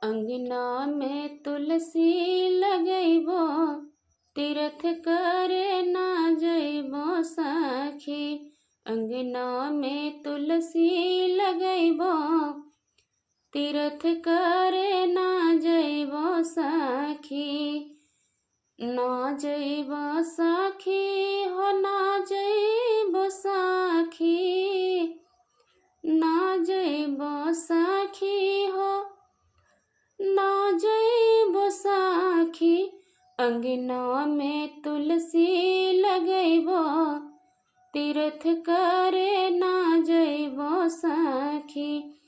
अंगना में तुलसी लगैबो, तीर्थ करे ना जैबो सखी। अंगना में तुलसी लगैबो, तीर्थ करे ना जैबो सखी। ना जैबो सखी हो, ना जैबो सखी, ना जैबो सखी हो, ना जैबो सखी। अंगना में तुलसी लगैबो, तीर्थ करे ना जैबो सखी।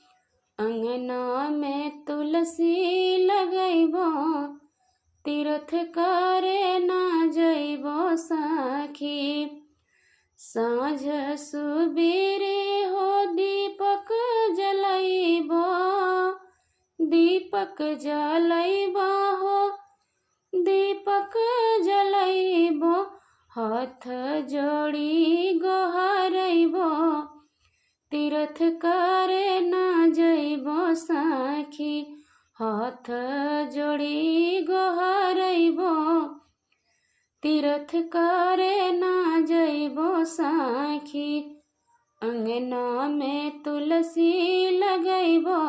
अंगना में तुलसी लगैबो, तीर्थ करे ना जैबो सखी। साँझ सुबेरे हो दीपक जलैबो, दीपक जलैबो हो, दीपक जलैबो। हाथ जोड़ी गोहरैबो, तीर्थ करे ना जैबो सखी। हाथ जोड़ी गोहरैबो, तीर्थ करे ना जैबो सखी। अंगना में तुलसी लगैबो,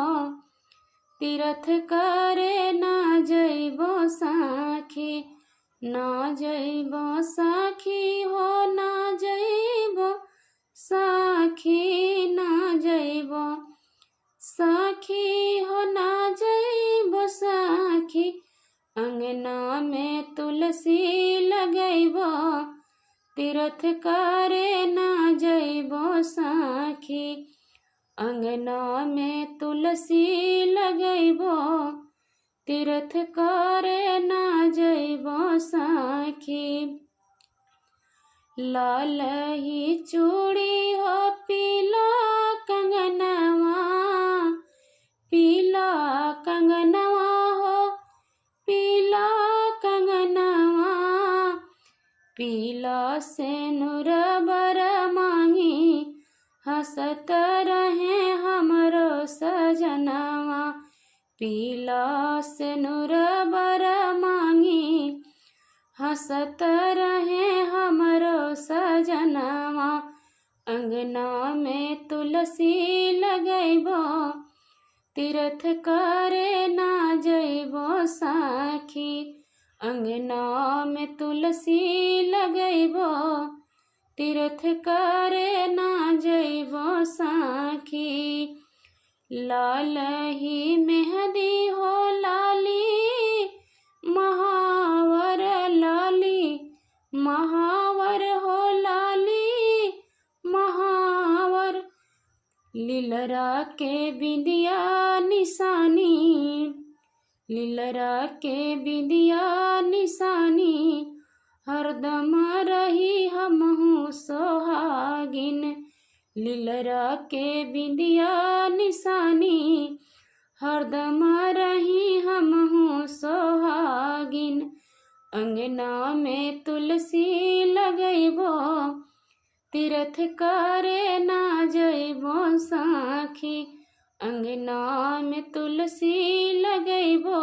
तीर्थ करे ना जैबो सखी। ना जैबो सखी हो, ना जैबो सखी, ना जैबो सखी हो, ना जैबो सखी। अंगना में तुलसी लगैबो, तीर्थ करे ना जैबो सखी। अंगना में तुलसी लगैबो, तीर्थ करे ना जैबो सखी। लाल ही चूड़ी हो, पीला कंगनवा, पीला कंगनवा हो, पीला कंगनवा। पीला सेनुर बर मांगी, हंसत रहे हमरो सजनवा। पीला सेनुर बर मांगी, हंसत रहे हमरो सजनवा। अंगना में तुलसी लगैबो, तीर्थ करे ना जैबो सखी। अंगना में तुलसी लगैबो, तीर्थ करे ना जैबो सखी। लाल ही मेहंदी हो, लाली महावर, लाली महावर हो, लाली महावर। लीलरा के बिंदिया निशानी, लीलरा के बिंदिया निशानी। हरदम रही हमहु सोहागिन, लीलरा के बिंदिया निशानी। हरदम रही हमहु सोहागिन। अंगना में तुलसी लगैबो, तीर्थ करे ना जैबो सखी। अंगना में तुलसी लगैबो,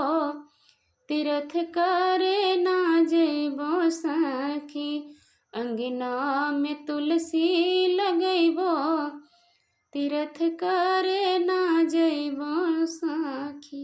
तीर्थ करे ना जैबो सखी। अंगना में तुलसी लगैबो, तीर्थ करे ना जैबो सखी।